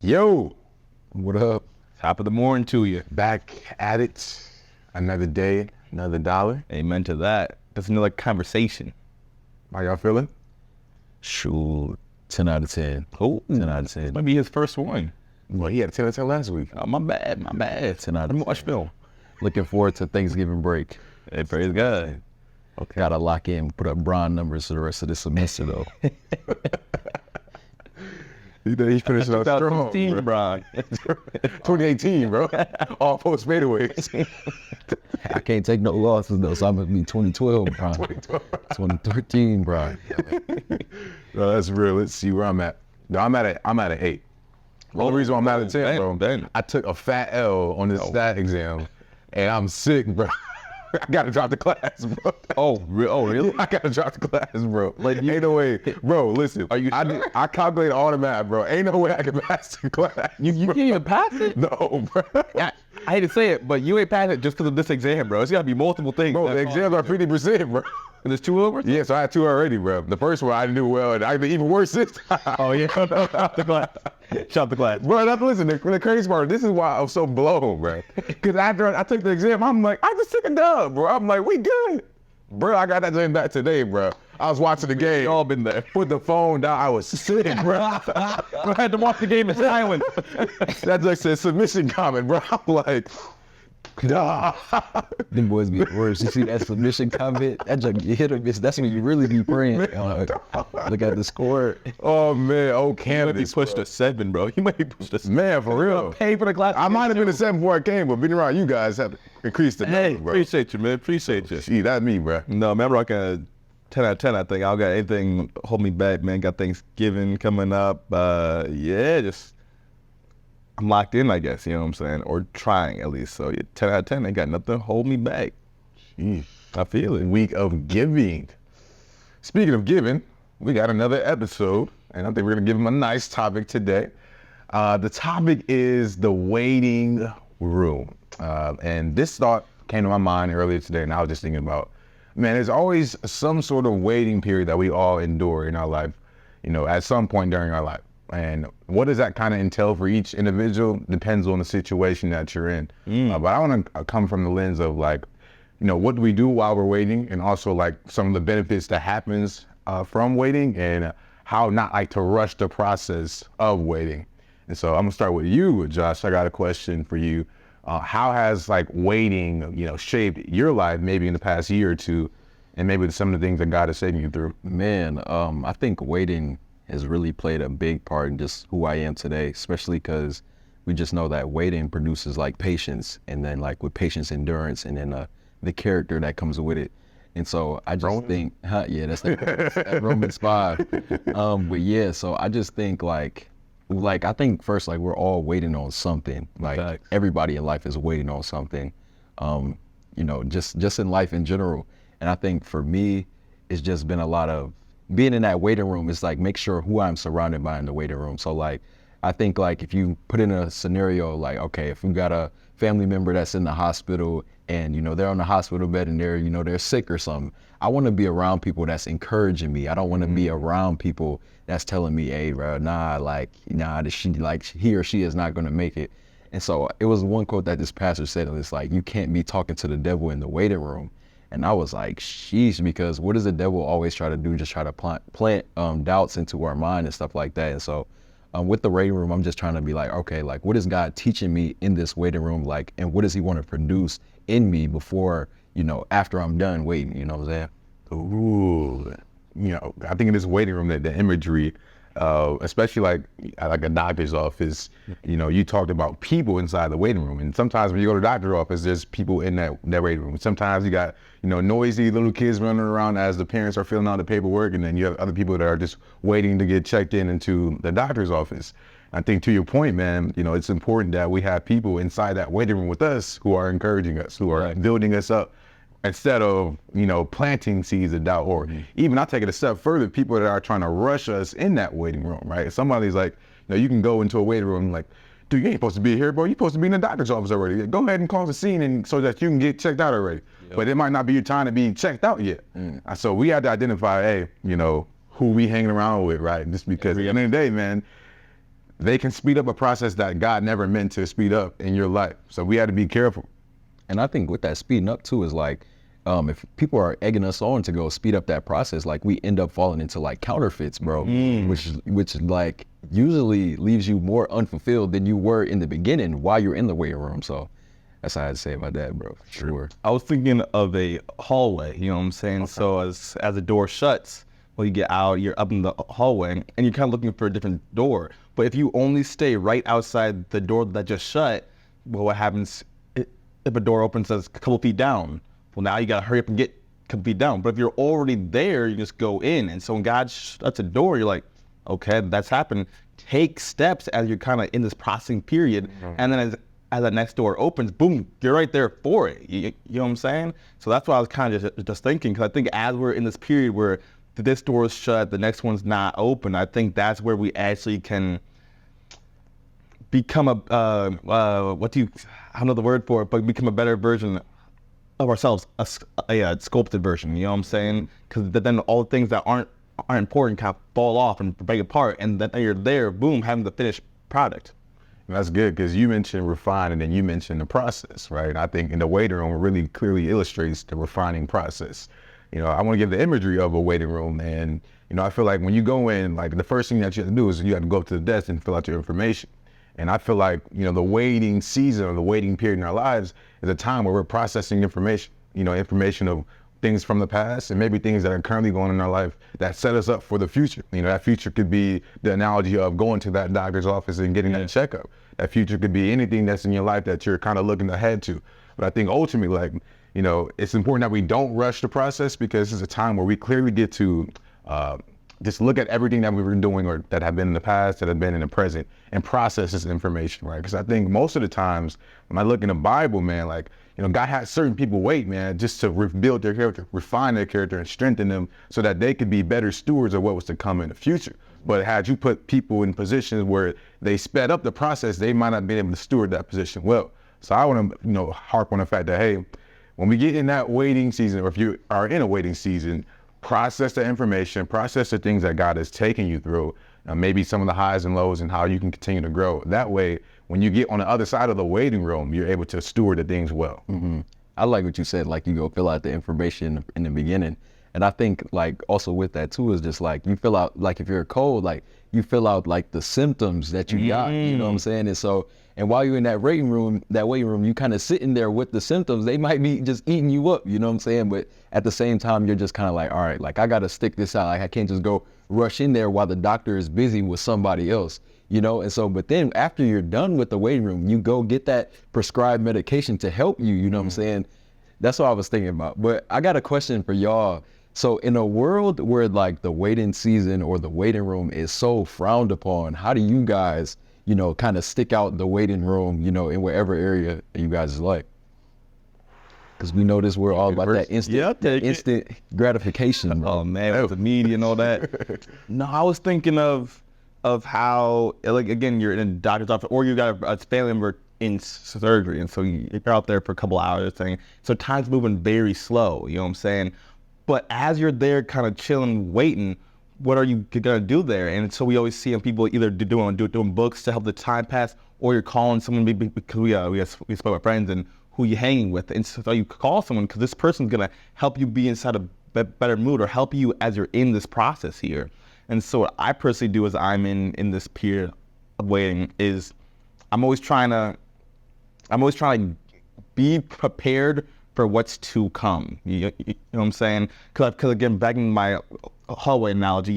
Yo, What up? top of the morning to you. Back at it. Another day, another dollar. Amen to that. That's another conversation. How y'all feeling? Shoot, 10 out of 10. Oh, 10 out of 10. might be his first one. Well, he had a 10 out of 10 last week. Oh, my bad. 10 out Let me of watch 10. film. Looking forward to Thanksgiving break. Hey, praise God. Okay. Gotta lock in, put up brown numbers for the rest of the semester though. He's finishing out strong, 2016, bro. Brian. 2018, bro. All post fadeaways. I can't take no losses though, so I'm gonna be 2012, bro. 2013, bro. No, that's real. Let's see where I'm at. No, I'm at an 8. The only reason why I'm at a 10, bro, Dang. I took a fat L on this stat exam, and I'm sick, bro. I gotta drop the class, bro. Oh, really? I gotta drop the class, bro. Like, Ain't no way, bro. Listen, Are you I sure? I calculated all the math, bro. Ain't no way I can pass the class. You can't even pass it? No, bro. I hate to say it, but you ain't passing it just because of this exam, bro. It's got to be multiple things. Bro, the exams are 50%, bro. And there's 2 over? Yeah, so I had 2 already, bro. The first one I didn't do well, and I did even worse this time. Oh, yeah. Shop the class. Shop the class. Bro, listen, the crazy part, this is why I'm so blown, bro. Because after I took the exam, I'm like, I just took a dub, bro. I'm like, we good. Bro, I got that thing back today, bro. I was watching the game. We all been there. Put the phone down. I was sick, bro. I had to watch the game in silence. That just said submission comment, bro. I'm like, nah. Them boys be worse. You see that submission comment? That junk, you hit or miss. That's when you really be praying. Look at the score. Oh, man. Oh, You might be canvas, pushed to 7, bro. You might be pushed to 7. Man, for real. Pay for the class. I might have been a 7 before I came, but being around you guys have increased the Hey, number, bro. appreciate you, man. Appreciate you. Gee, that's me, bro. No, man, I'm rocking a 10 out of 10, I think. I don't got anything hold me back, man. Got Thanksgiving coming up. Yeah, just, I'm locked in, I guess, you know what I'm saying? Or trying, at least. So, yeah, 10 out of 10, ain't got nothing to hold me back. Jeez. I feel it. Week of giving. Speaking of giving, we got another episode, and I think we're gonna give them a nice topic today. The topic is the waiting room. And this thought came to my mind earlier today, and I was just thinking about, man, there's always some sort of waiting period that we all endure in our life, you know, at some point during our life. And what does that kind of entail for each individual depends on the situation that you're in. But I want to come from the lens of like, you know, what do we do while we're waiting, and also like some of the benefits that happens from waiting, and how not like to rush the process of waiting. And so I'm gonna start with you, Josh. I got a question for you. How has like waiting, you know, shaped your life maybe in the past year or two, and maybe some of the things that God is taking you through? Man, I think waiting has really played a big part in just who I am today, especially because we just know that waiting produces like patience, and then like with patience, endurance, and then the character that comes with it. And so I just think, yeah, that's that Romans 5. But yeah, so I just think like I think first, like we're all waiting on something. Like Facts. everybody in life is waiting on something. You know, just in life in general. And I think for me, it's just been a lot of being in that waiting room. It's like make sure who I'm surrounded by in the waiting room. So like, I think like if you put in a scenario like, okay, if we got a family member that's in the hospital and, you know, they're on the hospital bed and they're, you know, they're sick or something, I want to be around people that's encouraging me. I don't want to be around people that's telling me, hey, bro, he or she is not going to make it. And so it was one quote that this pastor said, and it's like, you can't be talking to the devil in the waiting room. And I was like, sheesh, because what does the devil always try to do? Just try to plant doubts into our mind and stuff like that. And so with the waiting room, I'm just trying to be like, okay, like what is God teaching me in this waiting room? Like, and what does he want to produce in me before, you know, after I'm done waiting, you know what I'm saying? Ooh, you know, I think in this waiting room that the imagery, especially like at like a doctor's office, you know, you talked about people inside the waiting room, and sometimes when you go to the doctor's office, there's people in that waiting room. Sometimes you got, you know, noisy little kids running around as the parents are filling out the paperwork, and then you have other people that are just waiting to get checked into the doctor's office. I think to your point, man, you know, it's important that we have people inside that waiting room with us who are encouraging us, who are building us up, instead of, you know, planting seeds of doubt, or even I'll take it a step further, people that are trying to rush us in that waiting room, right? Somebody's like, you know, you can go into a waiting room like, dude, you ain't supposed to be here, bro. You're supposed to be in the doctor's office already. Go ahead and cause a scene and so that you can get checked out already. But it might not be your time to be checked out yet. So we have to identify, hey, you know, who we hanging around with, right? Just because at the end of the day, man, they can speed up a process that God never meant to speed up in your life. So we had to be careful. And I think with that speeding up too is like, if people are egging us on to go speed up that process, like we end up falling into like counterfeits, bro, which like usually leaves you more unfulfilled than you were in the beginning while you're in the weight room. So that's how I'd say about that, bro, for sure. I was thinking of a hallway, you know what I'm saying? Okay. So as the door shuts, well, you get out, you're up in the hallway, and you're kind of looking for a different door. But if you only stay right outside the door that just shut, well, what happens if a door opens that's a couple feet down? Well, now you got to hurry up and get a couple feet down. But if you're already there, you just go in. And so when God shuts a door, you're like, okay, that's happened. Take steps as you're kind of in this processing period. Mm-hmm. And then as that next door opens, boom, you're right there for it. You know what I'm saying? So that's what I was kind of just thinking, because I think as we're in this period where this door is shut, the next one's not open, I think that's where we actually can become I don't know the word for it, but become a better version of ourselves, a sculpted version, you know what I'm saying? Because then all the things that aren't important kind of fall off and break apart, and then you're there, boom, having the finished product. And that's good, because you mentioned refine and then you mentioned the process, right? And I think in the waiting room, it really clearly illustrates the refining process. You know, I want to give the imagery of a waiting room, and, you know, I feel like when you go in, like the first thing that you have to do is you have to go up to the desk and fill out your information. And I feel like, you know, the waiting season or the waiting period in our lives is a time where we're processing information, you know, information of things from the past and maybe things that are currently going on in our life that set us up for the future. You know, that future could be the analogy of going to that doctor's office and getting that checkup. That future could be anything that's in your life that you're kind of looking ahead to. But I think ultimately, like, you know, it's important that we don't rush the process, because it's a time where we clearly get to just look at everything that we've been doing or that have been in the past, that have been in the present, and process this information, right? Because I think most of the times when I look in the Bible, man, like, you know, God had certain people wait, man, just to rebuild their character, refine their character, and strengthen them so that they could be better stewards of what was to come in the future. But had you put people in positions where they sped up the process, they might not have been able to steward that position well. So I want to, you know, harp on the fact that, hey, when we get in that waiting season, or if you are in a waiting season, process the information, process the things that God is taking you through, maybe some of the highs and lows and how you can continue to grow. That way, when you get on the other side of the waiting room, you're able to steward the things well. Mm-hmm. I like what you said, like you go fill out the information in the beginning. And I think like also with that too is just like you fill out, like if you're cold, like you fill out like the symptoms that you got, you know what I'm saying? And so, and while you're in that waiting room, you kind of sitting there with the symptoms, they might be just eating you up, you know what I'm saying? But at the same time, you're just kind of like, all right, like I got to stick this out. Like I can't just go rush in there while the doctor is busy with somebody else, you know? And so, but then after you're done with the waiting room, you go get that prescribed medication to help you, you know what I'm saying? That's what I was thinking about. But I got a question for y'all. So in a world where like the waiting season or the waiting room is so frowned upon, how do you guys, you know, kind of stick out the waiting room, you know, in whatever area you guys is like? Because we know this, we're all about that instant gratification. Bro. Oh man, with the media and all that. No, I was thinking of how, like, again, you're in a doctor's office or you got a family member in surgery, and so you're out there for a couple hours thing. So time's moving very slow, you know what I'm saying? But as you're there kind of chilling, waiting, what are you gonna do there? And so we always see people either doing books to help the time pass, or you're calling someone because we spoke with friends and who you hanging with. And so you call someone because this person's gonna help you be inside a better mood or help you as you're in this process here. And so what I personally do as I'm in this period of waiting is I'm always trying to be prepared for what's to come. You know what I'm saying? Because again, back in my hallway analogy,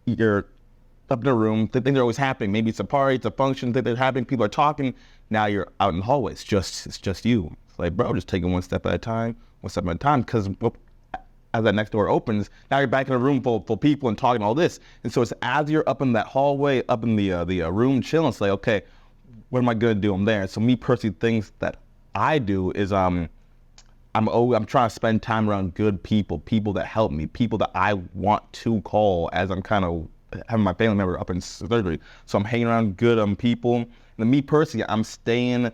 you're up in a room, things are always happening. Maybe it's a party, it's a function, things are happening, people are talking. Now you're out in the hallway, it's just you. It's like, bro, just taking one step at a time, because as that next door opens, now you're back in a room full of people and talking all this. And so it's as you're up in that hallway, up in the room chilling, it's like, okay, what am I gonna do? I'm there. So me personally, things that I do is I'm trying to spend time around good people that help me, people that I want to call as I'm kind of having my family member up in surgery. So I'm hanging around good people. And then me personally, I'm staying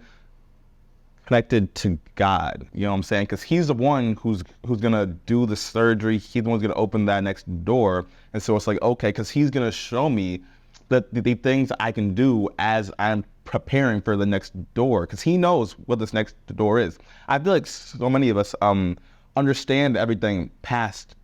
connected to God, you know what I'm saying? Because he's the one who's gonna do the surgery. He's the one who's gonna open that next door. And so it's like, okay, because he's gonna show me the things I can do as I'm preparing for the next door, because he knows what this next door is. I feel like so many of us understand everything past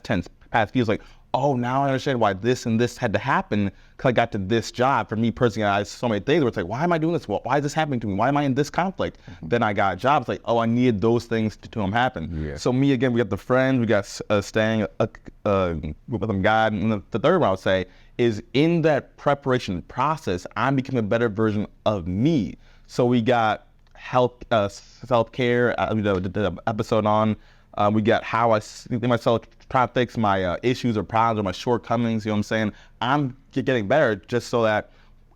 tense, past feels like, oh, now I understand why this and this had to happen because I got to this job. For me personally, I have so many things where it's like, why am I doing this? Well, why is this happening to me? Why am I in this conflict? Then I got jobs like, oh, I needed those things to happen. Yeah. So me, again, we got the friends, we got staying with them, God. And the third one I would say is in that preparation process, I'm becoming a better version of me. So we got health, self-care, we did the episode on. We got how I see myself, try to fix my issues or problems or my shortcomings, you know what I'm saying? I'm getting better just so that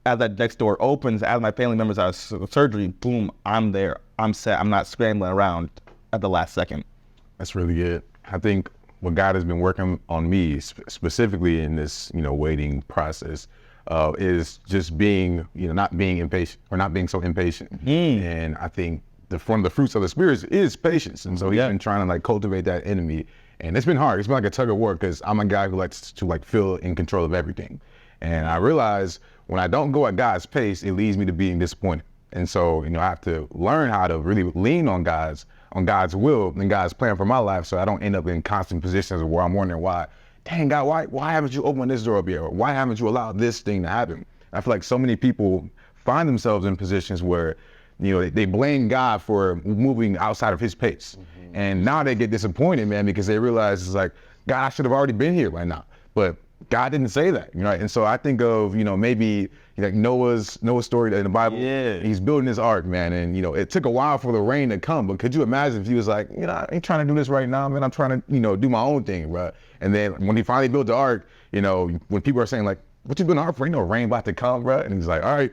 as that next door opens, as my family members are surgery, boom, I'm there, I'm set, I'm not scrambling around at the last second. That's really good. I think what God has been working on me specifically in this, waiting process is just being, not being impatient or not being so impatient. And I think one of the fruits of the Spirit is patience. And so he's been trying to cultivate that in me. And it's been hard. It's been like a tug of war because I'm a guy who likes to feel in control of everything. And I realize when I don't go at God's pace, it leads me to being disappointed. And so, I have to learn how to really lean on God's will and God's plan for my life so I don't end up in constant positions where I'm wondering why, dang God, why haven't you opened this door up yet? Or why haven't you allowed this thing to happen? I feel like so many people find themselves in positions where they blame God for moving outside of his pace. And now they get disappointed, man, because they realize it's like, God, I should have already been here right now. But God didn't say that, And so I think of, maybe like Noah's story in the Bible. Yeah. He's building his ark, man. And, it took a while for the rain to come. But could you imagine if he was like, I ain't trying to do this right now, man. I'm trying to, do my own thing, bro. And then when he finally built the ark, when people are saying like, what you building an ark for? Ain't no rain about to come, bro. And he's like, all right,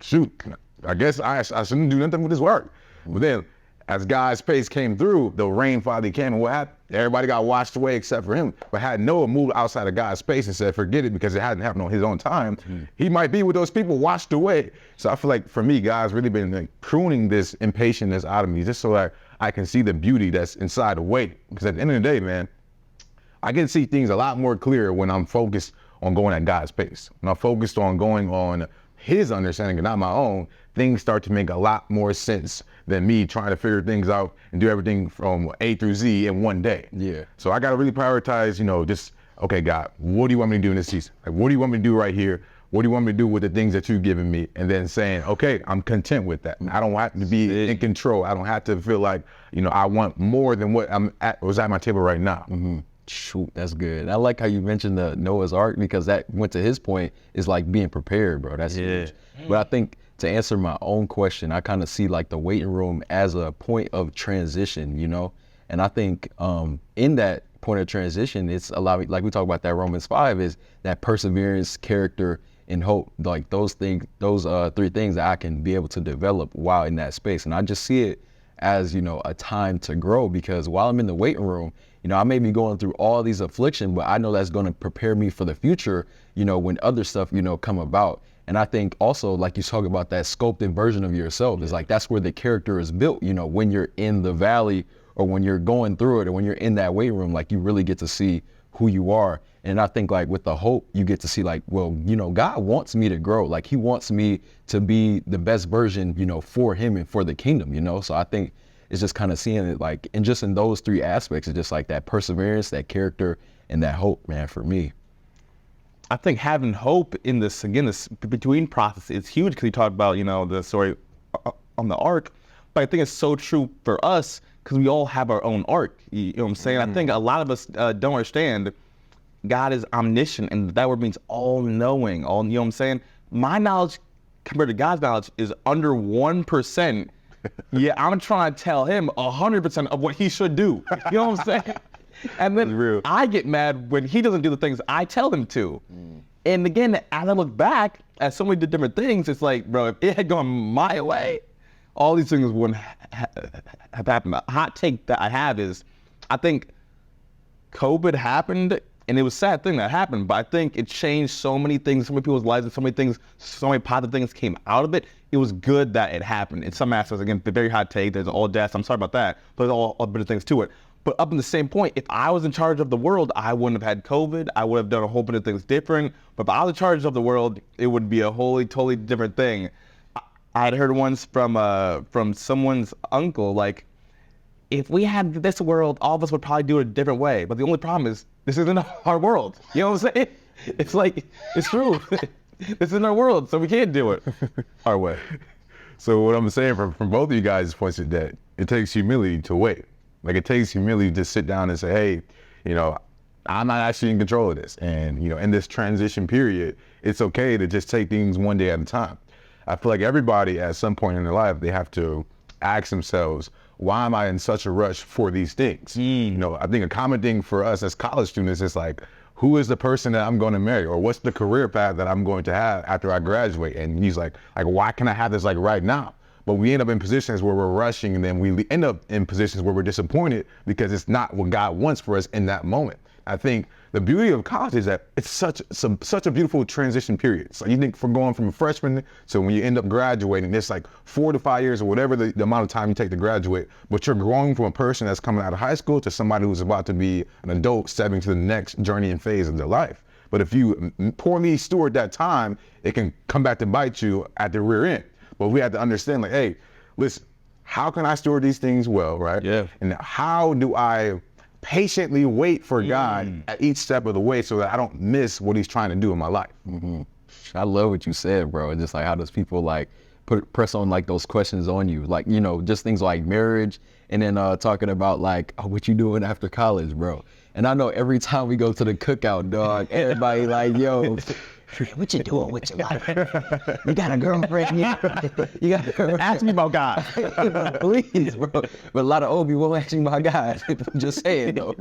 shoot. I guess I shouldn't do nothing with this work. But then as God's pace came through, the rain finally came, and what happened? Everybody got washed away except for him. But had Noah moved outside of God's space and said, forget it because it hadn't happened on his own time, he might be with those people washed away. So I feel like for me, God's really been pruning this impatientness out of me just so that I can see the beauty that's inside the wait. Because at the end of the day, man, I can see things a lot more clear when I'm focused on going at God's pace. When I'm focused on going on his understanding and not my own, things start to make a lot more sense than me trying to figure things out and do everything from A through Z in one day. Yeah. So I got to really prioritize, just, okay, God, what do you want me to do in this season? Like, what do you want me to do right here? What do you want me to do with the things that you've given me? And then saying, okay, I'm content with that. I don't have to be in control. I don't have to feel like, I want more than what was at my table right now. Shoot, that's good. I like how you mentioned the Noah's Ark because that went to his point is like being prepared, bro. That's huge. But I think to answer my own question, I kind of see like the waiting room as a point of transition, And I think in that point of transition, it's allowing, like we talk about that Romans 5, is that perseverance, character, and hope. Like those things, those three things that I can be able to develop while in that space. And I just see it as, a time to grow because while I'm in the waiting room, I may be going through all these afflictions, but I know that's going to prepare me for the future, when other stuff, come about. And I think also, like you talk about that sculpted version of yourself, is like that's where the character is built, when you're in the valley or when you're going through it or when you're in that waiting room, like you really get to see who you are. And I think like with the hope, you get to see like, well, God wants me to grow. Like he wants me to be the best version, for him and for the kingdom, So I think it's just kind of seeing it like, and just in those three aspects, it's just like that perseverance, that character, and that hope, man, for me. I think having hope in this between process is huge because you talked about, the story on the ark, but I think it's so true for us because we all have our own ark. You know what I'm saying? I think a lot of us don't understand God is omniscient, and that word means all-knowing, you know what I'm saying? My knowledge compared to God's knowledge is under 1%. Yeah, I'm trying to tell him 100% of what he should do. You know what I'm saying? And then I get mad when he doesn't do the things I tell him to. And again, as I look back at so many different things, it's like, bro, if it had gone my way, all these things wouldn't have happened. A hot take that I have is, I think COVID happened, and it was a sad thing that happened, but I think it changed so many things, so many people's lives, and so many positive things came out of it. It was good that it happened. In some aspects, again, the very hot take, there's all deaths, I'm sorry about that, but there's all other things to it. But up in the same point, if I was in charge of the world, I wouldn't have had COVID. I would have done a whole bunch of things different. But if I was in charge of the world, it would be a totally different thing. I had heard once from someone's uncle, like, if we had this world, all of us would probably do it a different way. But the only problem is, this isn't our world. You know what I'm saying? It's like, it's true. This isn't our world, so we can't do it our way. So what I'm saying from both of you guys' points is that it takes humility to wait. Like, it takes humility to sit down and say, hey, you know, I'm not actually in control of this. And, you know, in this transition period, it's okay to just take things one day at a time. I feel like everybody at some point in their life, they have to ask themselves, why am I in such a rush for these things? You know, I think a common thing for us as college students is like, who is the person that I'm going to marry, or what's the career path that I'm going to have after I graduate? And he's like, why can I have this like right now? But we end up in positions where we're rushing, and then we end up in positions where we're disappointed because it's not what God wants for us in that moment. I think the beauty of college is that it's such a beautiful transition period. So you think for going from a freshman to when you end up graduating, it's like 4 to 5 years or whatever the amount of time you take to graduate, but you're growing from a person that's coming out of high school to somebody who's about to be an adult stepping to the next journey and phase of their life. But if you poorly steward that time, it can come back to bite you at the rear end. But we have to understand, like, hey, listen, how can I steward these things well, right? Yeah. And how do I patiently wait for God at each step of the way so that I don't miss what he's trying to do in my life? I love what you said, bro. Just like, how does people like press on like those questions on you? Like, you know, just things like marriage, and then talking about like, oh, what you doing after college, bro? And I know every time we go to the cookout, dog, everybody like, yo, what you doing with your life? You got a girlfriend? You got a girlfriend? Ask me about God. Please, bro. But a lot of old people won't ask me about God. Just saying, though.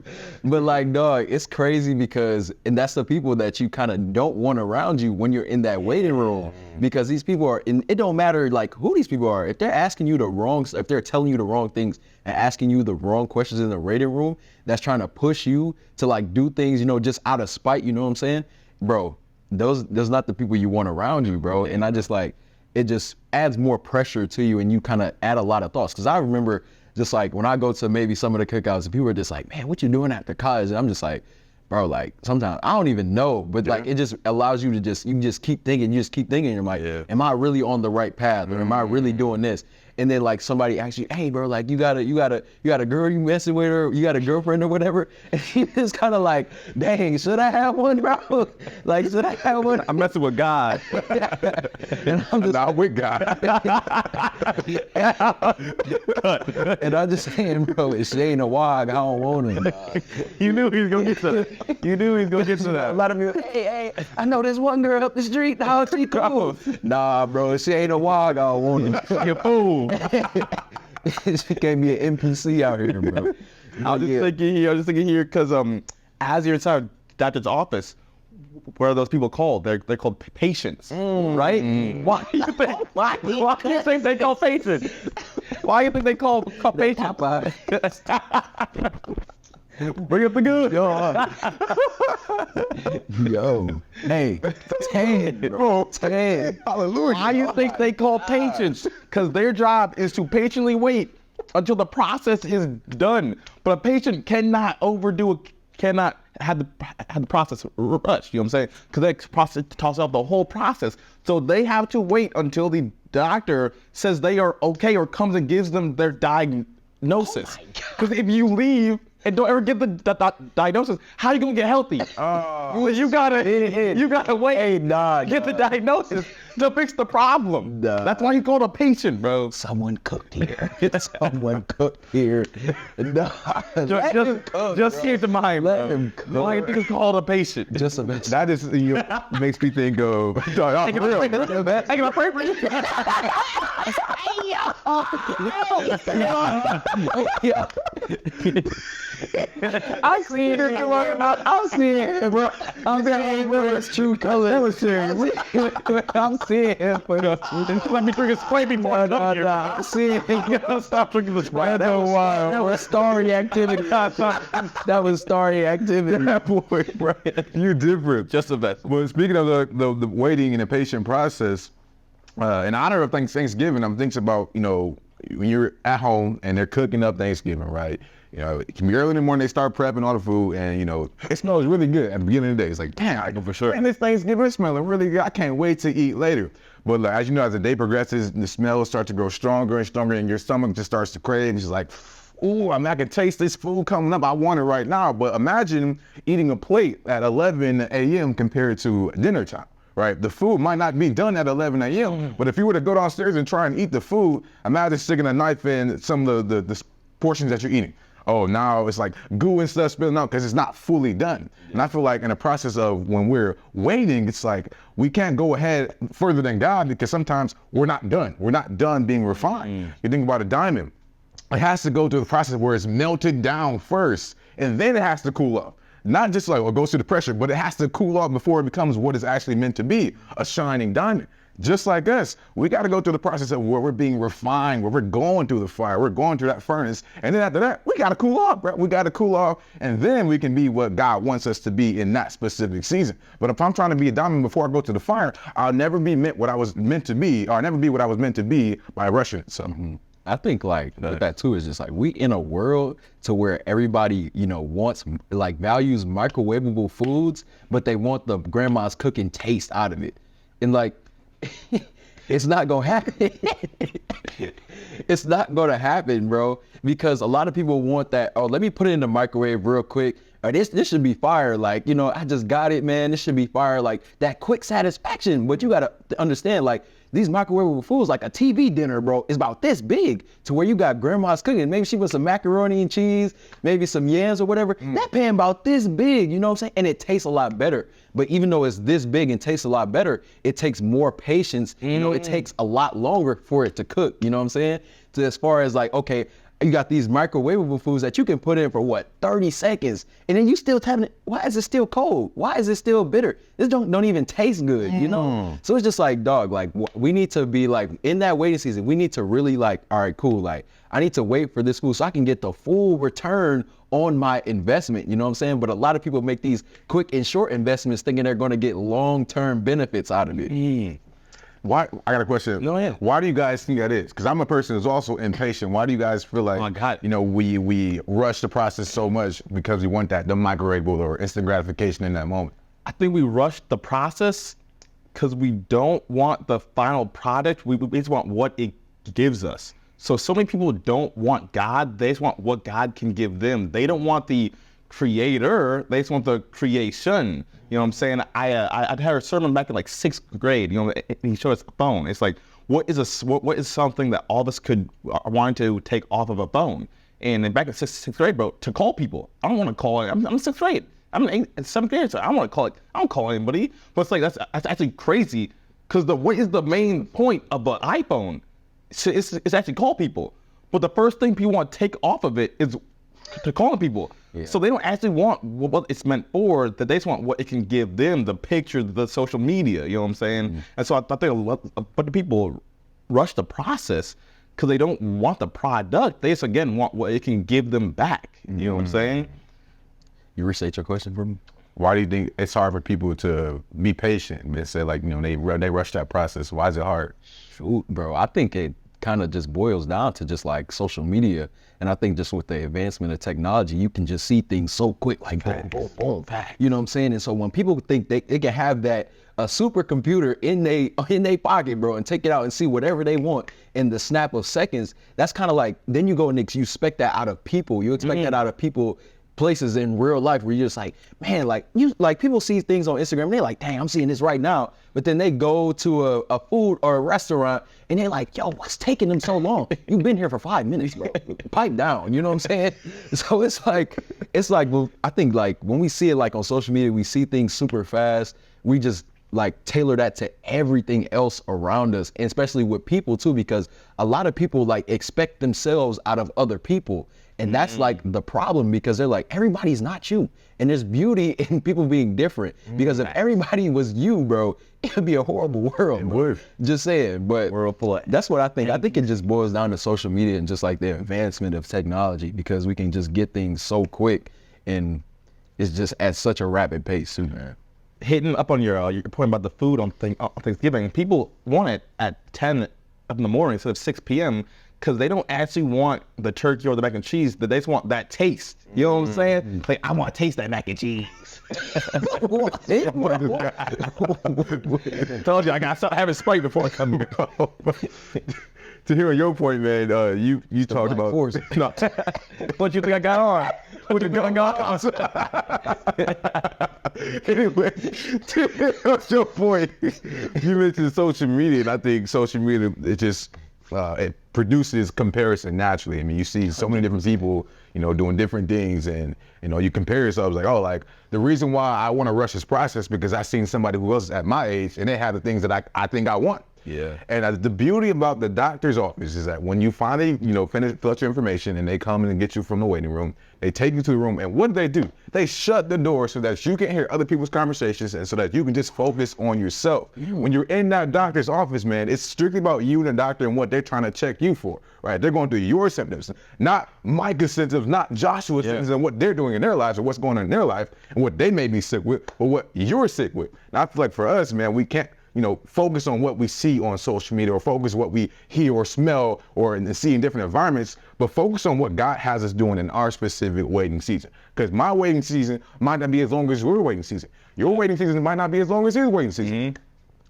But like, dog, it's crazy because, and that's the people that you kind of don't want around you when you're in that waiting room, because these people are, and it don't matter like who these people are. If they're asking you the wrong, if they're telling you the wrong things and asking you the wrong questions in the waiting room, that's trying to push you to like do things, you know, just out of spite, you know what I'm saying? Bro, those not the people you want around you, bro. And I just like, it just adds more pressure to you, and you kind of add a lot of thoughts. Cause I remember just like when I go to maybe some of the cookouts, people are just like, man, what you doing after college? And I'm just like, bro, like sometimes I don't even know, but like it just allows you to just keep thinking, you're like, am I really on the right path, or am I really doing this? And then like somebody asks you, hey bro, like you got a girl you messing with, or you got a girlfriend or whatever, and you just kind of like, dang, should I have one, bro? Like, should I have one? I'm messing with God. And I'm just not with God. And I'm just saying, bro, if she ain't a wog, I don't want her. You knew he was gonna get to that. You knew he was gonna get to that. A lot of people, hey, I know this one girl up the street. How she cool? Nah, bro, if she ain't a wog, I don't want her. You fool. She gave me an NPC out here, bro. I was just thinking here, because as you're inside doctor's office, what are those people called? They're called patients, right? Why do you think they call patients? Why do you think they call patients? Bring up the good. Yo. Hey, 10, bro. 10. Hallelujah. Why do you think they call patients? Because their job is to patiently wait until the process is done. But a patient cannot overdo it, cannot have the process rushed. You know what I'm saying? Because they process toss out the whole process. So they have to wait until the doctor says they are okay, or comes and gives them their diagnosis. Because if you leave and don't ever get the diagnosis, how are you gonna get healthy? You gotta wait. Hey, nah, get the diagnosis to fix the problem. Nah. That's why you call it a patient, bro. Someone cooked here. Someone cooked here. Nah, Just keep in mind, let bro. him cook. Why you think it's called a patient? Just a bit. That is, makes me think of, I can I pray for you? I see it. I'm seeing it, bro. I'm seeing it. It's true color. That was serious. I'm seeing it. Let me drink a spray before I come here. I'm seeing it. Stop drinking this spray. That was starry activity. That was starry activity. that boy, bro. You different. Just the best. Well, speaking of the waiting and the patient process, in honor of Thanksgiving, I'm thinking about, when you're at home and they're cooking up Thanksgiving, right? You know, it can be early in the morning, they start prepping all the food, and you know, it smells really good at the beginning of the day. It's like, damn, I go for sure. Man, this Thanksgiving is smelling really good. I can't wait to eat later. But like, as you know, as the day progresses, the smells start to grow stronger and stronger, and your stomach just starts to crave. And it's just like, ooh, I mean, I can taste this food coming up. I want it right now. But imagine eating a plate at 11 a.m. compared to dinner time. Right, the food might not be done at 11 a.m., but if you were to go downstairs and try and eat the food, imagine sticking a knife in some of the portions that you're eating. Oh, now it's like goo and stuff spilling out because it's not fully done. And I feel like in the process of when we're waiting, it's like we can't go ahead further than God because sometimes we're not done. We're not done being refined. You think about a diamond. It has to go through the process where it's melted down first, and then it has to cool off. Not just like, well, it goes through the pressure, but it has to cool off before it becomes what it's actually meant to be, a shining diamond. Just like us, we got to go through the process of where we're being refined, where we're going through the fire, we're going through that furnace, and then after that, we got to cool off, bro. We got to cool off, and then we can be what God wants us to be in that specific season. But if I'm trying to be a diamond before I go to the fire, I'll never be what I was meant to be, or I'll never be what I was meant to be by rushing it. So. I think like with that too is just like we in a world to where everybody, you know, wants like values microwavable foods, but they want the grandma's cooking taste out of it. And like it's not gonna happen. It's not gonna happen, bro. Because a lot of people want that, oh, let me put it in the microwave real quick. Or this should be fire. Like, you know, I just got it, man. This should be fire. Like that quick satisfaction. But you gotta understand, like, these microwavable foods, like a TV dinner, bro, is about this big to where you got grandma's cooking. Maybe she put some macaroni and cheese, maybe some yams or whatever. That pan about this big, you know what I'm saying? And it tastes a lot better. But even though it's this big and tastes a lot better, it takes more patience. You know, it takes a lot longer for it to cook. You know what I'm saying? So as far as like, okay, you got these microwavable foods that you can put in for what, 30 seconds, and then you still having it. Why is it still cold? Why is it still bitter? This don't even taste good, you know? So it's just like, dog, like we need to be like, in that waiting season, we need to really like, all right, cool, like I need to wait for this food so I can get the full return on my investment, you know what I'm saying? But a lot of people make these quick and short investments thinking they're gonna get long-term benefits out of it. Why? I got a question. Go ahead. Why do you guys think that is? Because I'm a person who's also impatient. Why do you guys feel like, you know, we rush the process so much because we want the microwavable or instant gratification in that moment? I think we rush the process because we don't want the final product. We just want what it gives us. So many people don't want God. They just want what God can give them. They don't want the creator. They just want the creation. You know what I'm saying? I had a sermon back in like 6th grade. You know, he showed us a phone. It's like, what is something that all of us could want to take off of a phone? And then back in 6th grade, bro, to call people. I don't want to call. I'm 6th grade. I'm in 7th grade, so I don't want to call it. I don't call anybody. But it's like that's actually crazy because what is the main point of an iPhone? It's actually call people. But the first thing people want to take off of it is to calling people. Yeah. So they don't actually want what it's meant for, that they just want what it can give them, the picture, the social media, you know what I'm saying? And so I think a lot of people rush the process because they don't want the product. They just, again, want what it can give them back, you know what I'm saying? You restate your question for me? Why do you think it's hard for people to be patient and say, like, you know, they rush that process? Why is it hard? Shoot, bro, I think it kind of just boils down to just like social media. And I think just with the advancement of technology, you can just see things so quick, like boom, boom, boom, you know what I'm saying? And so when people think they can have that a supercomputer in they pocket, bro, and take it out and see whatever they want in the snap of seconds, that's kind of like, then you go and you expect that out of people. You expect that out of people, places in real life where you're just like, man, like people see things on Instagram and they're like, dang, I'm seeing this right now. But then they go to a food or a restaurant and they're like, yo, what's taking them so long? You've been here for 5 minutes, bro. Pipe down, you know what I'm saying? So it's like, well, I think like when we see it like on social media, we see things super fast. We just like tailor that to everything else around us, and especially with people too, because a lot of people like expect themselves out of other people. And that's like the problem, because they're like, everybody's not you. And there's beauty in people being different. Because if everybody was you, bro, it would be a horrible world. It would. Just saying. But that's what I think. I think it just boils down to social media and just like the advancement of technology, because we can just get things so quick and it's just at such a rapid pace too, man. Hitting up on your point about the food on Thanksgiving, people want it at 10 in the morning instead of 6 p.m. because they don't actually want the turkey or the mac and cheese. They just want that taste. You know what I'm saying? Like, I want to taste that mac and cheese. Told you I got to start having Sprite before I come here. To hear your point, man, you talked about. No. What you think I got on? What you think I got on? Anyway, to hear your point, you mentioned social media, and I think social media, it just it produces comparison naturally. I mean, you see so many different people, doing different things, and you compare yourselves like, oh, like the reason why I want to rush this process because I seen somebody who was at my age and they have the things that I think I want. Yeah. And the beauty about the doctor's office is that when you finally, fill out your information and they come in and get you from the waiting room, they take you to the room, and what do? They shut the door so that you can hear other people's conversations and so that you can just focus on yourself. When you're in that doctor's office, man, it's strictly about you and the doctor and what they're trying to check you for, right? They're going through your symptoms, not Micah's symptoms, not Joshua's symptoms and what they're doing in their lives or what's going on in their life and what they may be sick with, but what you're sick with. And I feel like for us, man, we can't, focus on what we see on social media or focus what we hear or smell or see in different environments, but focus on what God has us doing in our specific waiting season. Because my waiting season might not be as long as your waiting season. Your waiting season might not be as long as his waiting season.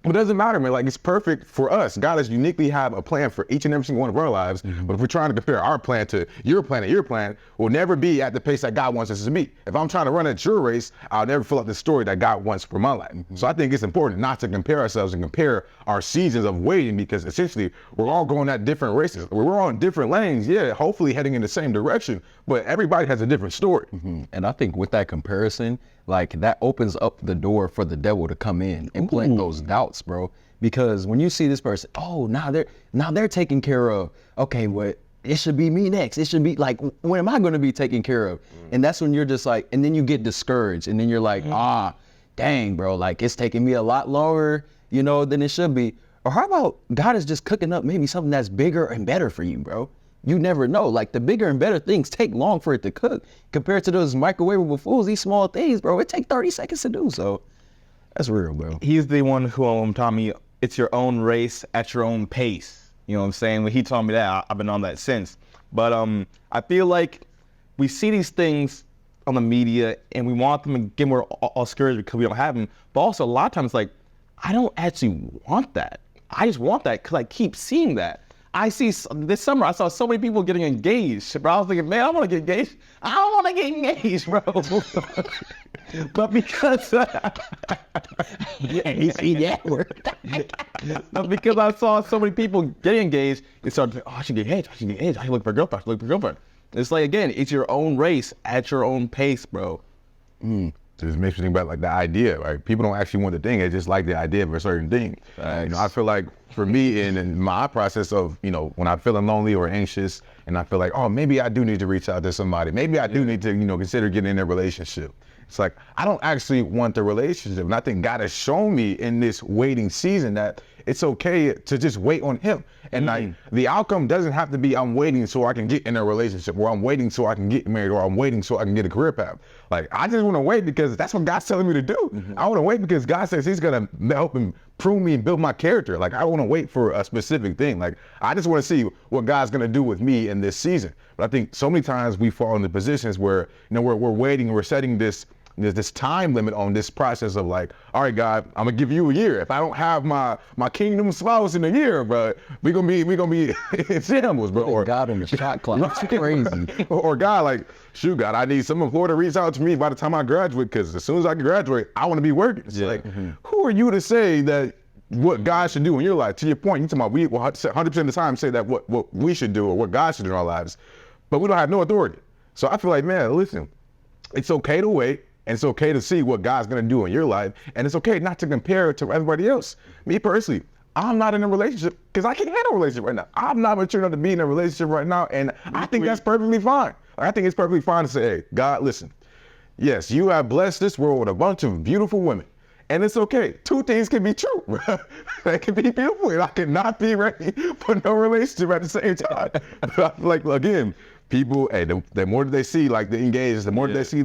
But it doesn't matter, man. Like, it's perfect for us. God has uniquely have a plan for each and every single one of our lives. But if we're trying to compare our plan to your plan and your plan, we'll never be at the pace that God wants us to be. If I'm trying to run at your race, I'll never fill out the story that God wants for my life. So I think it's important not to compare ourselves and compare our seasons of waiting, because essentially we're all going at different races. We're all in different lanes, hopefully heading in the same direction, but everybody has a different story. And I think with that comparison, like, that opens up the door for the devil to come in and plant those doubts, bro. Because when you see this person, oh, now they're taken care of. Okay, well, it should be me next. It should be like, when am I going to be taken care of? And that's when you're just like, and then you get discouraged, and then you're like, dang, bro, like, it's taking me a lot longer, than it should be. Or how about God is just cooking up maybe something that's bigger and better for you, bro? You never know. Like, the bigger and better things take long for it to cook compared to those microwavable foods. These small things, bro, it takes 30 seconds to do. So that's real, bro. He's the one who taught me it's your own race at your own pace. You know what I'm saying? When he taught me that, I've been on that since. But I feel like we see these things on the media and we want them, again, we're all scared because we don't have them. But also a lot of times, like, I don't actually want that. I just want that because I keep seeing that. I see this summer, I saw so many people getting engaged, bro. I was thinking, man, I want to get engaged. I don't want to get engaged, bro. But because, but because I saw so many people getting engaged, it started, I should get engaged. I should get engaged. I should look for a girlfriend. I should look for a girlfriend. It's like, again, it's your own race at your own pace, bro. It just makes me think about like the idea, right? People don't actually want the thing, they just like the idea of a certain thing. I feel like for me in my process of, when I'm feeling lonely or anxious and I feel like, oh, maybe I do need to reach out to somebody. Maybe I do need to, consider getting in a relationship. It's like, I don't actually want the relationship. And I think God has shown me in this waiting season that it's okay to just wait on him. And like, the outcome doesn't have to be I'm waiting so I can get in a relationship, or I'm waiting so I can get married, or I'm waiting so I can get a career path. Like, I just want to wait because that's what God's telling me to do. I want to wait because God says he's going to help and prune me and build my character. Like, I want to wait for a specific thing. Like, I just want to see what God's going to do with me in this season. But I think so many times we fall into positions where, we're waiting and we're setting this time limit on this process of like, all right, God, I'm gonna give you a year. If I don't have my kingdom spouse in a year, bro, we gonna be in shambles, bro. Or God on the shot clock. That's crazy. Or God, like, shoot, God, I need some employer to reach out to me by the time I graduate, because as soon as I can graduate, I want to be working. It's like, who are you to say that what God should do in your life? To your point, you talking about we will 100% of the time say that what we should do or what God should do in our lives, but we don't have no authority. So I feel like, man, listen, it's okay to wait. And it's okay to see what God's gonna do in your life. And it's okay not to compare it to everybody else. Me personally, I'm not in a relationship because I can't handle a relationship right now. I'm not mature enough to be in a relationship right now. And I think that's perfectly fine. I think it's perfectly fine to say, hey, God, listen, yes, you have blessed this world with a bunch of beautiful women. And it's okay. Two things can be true. They can be beautiful and I cannot be ready for no relationship at the same time. But I feel like, again, people, hey, the more that they see like the engaged, the more that they see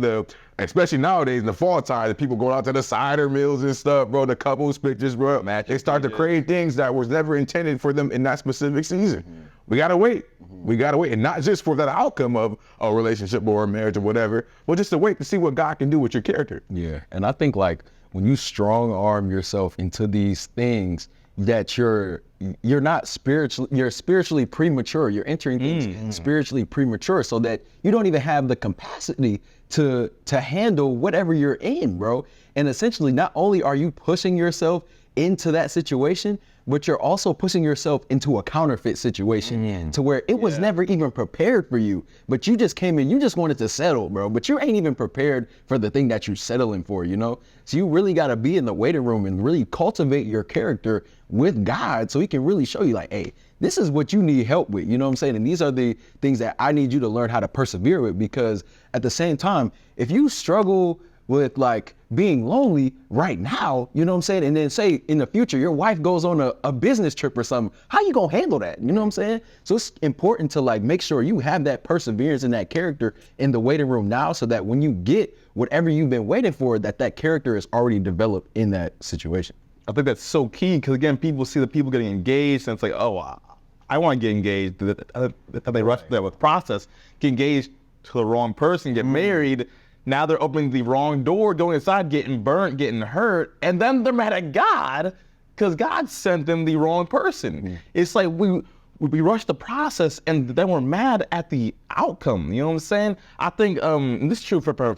especially nowadays in the fall time, the people go out to the cider mills and stuff, bro, the couples pictures, bro. They start to crave things that was never intended for them in that specific season. we gotta wait. We gotta wait, and not just for that outcome of a relationship or a marriage or whatever, but just to wait to see what God can do with your character. Yeah, and I think like when you strong arm yourself into these things that you're not spiritually, you're spiritually premature. You're entering things spiritually premature, so that you don't even have the capacity to handle whatever you're in, bro. And essentially, not only are you pushing yourself into that situation, but you're also pushing yourself into a counterfeit situation to where it was never even prepared for you. But you just came in, you just wanted to settle, bro. But you ain't even prepared for the thing that you're settling for, you know? So you really got to be in the waiting room and really cultivate your character with God so he can really show you like, hey, this is what you need help with, you know what I'm saying? And these are the things that I need you to learn how to persevere with, because at the same time, if you struggle with like being lonely right now, you know what I'm saying? And then say in the future, your wife goes on a business trip or something, how you gonna handle that? You know what I'm saying? So it's important to like make sure you have that perseverance and that character in the waiting room now, so that when you get whatever you've been waiting for, that character is already developed in that situation. I think that's so key, because again, people see the people getting engaged and it's like, oh, I want to get engaged. They rush the process, get engaged to the wrong person, get married. Now they're opening the wrong door, going inside, getting burnt, getting hurt, and then they're mad at God because God sent them the wrong person. It's like we rush the process and then we're mad at the outcome. You know what I'm saying? I think and this is true for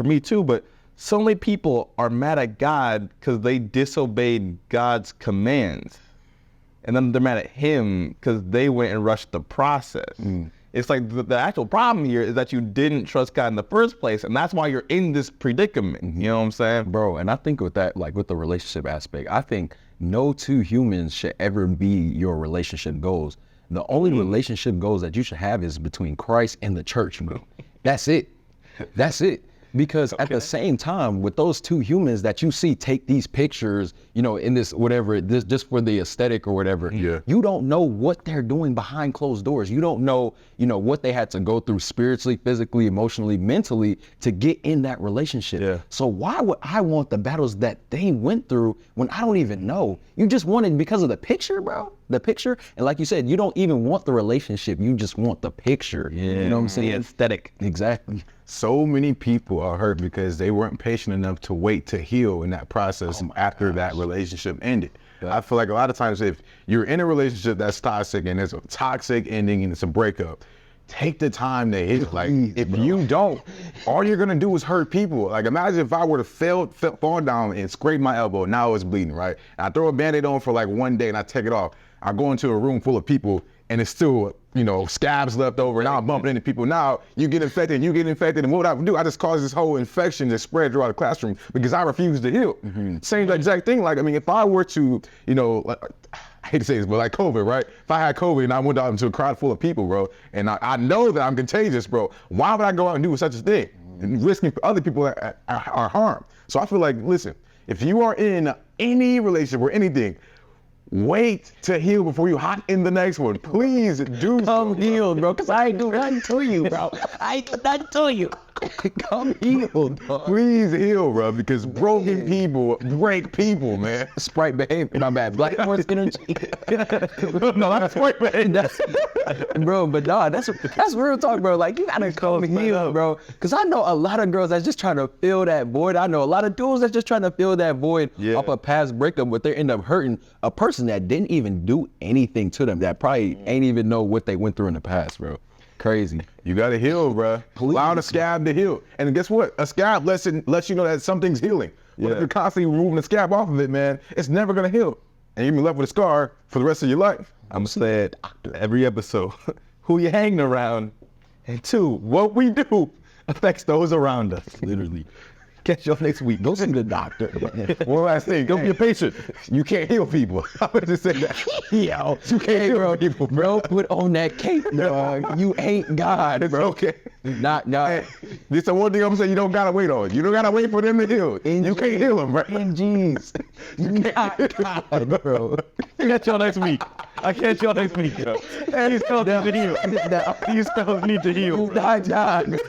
me too, but so many people are mad at God because they disobeyed God's commands, and then they're mad at Him because they went and rushed the process. It's like the actual problem here is that you didn't trust God in the first place, and that's why you're in this predicament. You know what I'm saying? Bro, and I think with that, like with the relationship aspect, I think no two humans should ever be your relationship goals. The only relationship goals that you should have is between Christ and the church, bro. That's it. That's it. Because at the same time, with those two humans that you see take these pictures, you know, in this whatever, this just for the aesthetic or whatever, you don't know what they're doing behind closed doors. You don't know, you know, what they had to go through spiritually, physically, emotionally, mentally to get in that relationship. So why would I want the battles that they went through when I don't even know? You just want it because of the picture, bro. The picture. And like you said, you don't even want the relationship. You just want the picture. You know what I'm saying? The aesthetic. Exactly. So many people are hurt because they weren't patient enough to wait to heal in that process after that relationship ended. I feel like a lot of times if you're in a relationship that's toxic and there's a toxic ending and it's a breakup, take the time to heal. Like if you don't, all you're gonna do is hurt people. Like imagine if I were to fall down and scrape my elbow, now it's bleeding, right? And I throw a Band-Aid on for like one day and I take it off. I go into a room full of people and it's still, you know, scabs left over, and now I'm bumping into people. Now you get infected, and what would I do? I just caused this whole infection to spread throughout the classroom because I refuse to heal. Same exact thing. Like, I mean, if I were to, you know, like, I hate to say this, but like COVID, right? If I had COVID and I went out into a crowd full of people, bro, and I know that I'm contagious, bro, why would I go out and do such a thing? And risking other people are harm. So I feel like, listen, if you are in any relationship or anything, wait to heal before you hop in the next one. Please do Come healed, bro, because I ain't do nothing to you, bro. I ain't do nothing to you. Come healed, dog. Please heal, bro, because broken people break people, man. Sprite behavior, my bad. Black Force energy. No, that's Sprite behavior. Bro, but nah, that's real talk, bro. Like, you gotta come healed, bro. Because I know a lot of girls that's just trying to fill that void. I know a lot of dudes that's just trying to fill that void off a past breakup, but they end up hurting a person that didn't even do anything to them, that probably ain't even know what they went through in the past, bro. Crazy. You gotta heal, bro. Allow the scab to heal. And guess what? A scab lets you know that something's healing. But if you're constantly removing the scab off of it, man, it's never gonna heal. And you're gonna be left with a scar for the rest of your life. I'm saying every episode, who you hanging around, and two, what we do affects those around us. Literally. Catch y'all next week. Go see the doctor. One last thing, don't be a patient. You can't heal people. I would just say that. Yo, You can't heal people, bro, put on that cape, dog. You ain't God, bro. Okay. Not. Hey, this is one thing I'm saying you don't gotta wait on. You don't gotta wait for them to heal. You can't heal them, bro. NGs. You not God, bro. Catch y'all next week. I catch y'all next week, yo. These fellas need to heal. These fellas need to heal. You not God.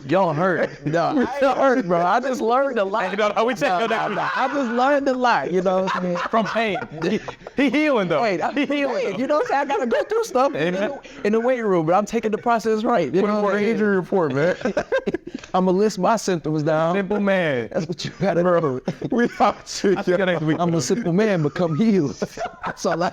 Y'all hurt. No, I ain't hurt, bro. I just learned a lot. You know how we take that. I just learned a lot, you know what I mean? From pain. He healing though. Wait, I'm healing. You know what I'm saying? I gotta go through stuff in the weight room, but I'm taking the process right. You know For an injury report, man. I'm gonna list my symptoms down. Simple man. That's what you gotta do. We out to you. I'm a simple man, become healed. That's all I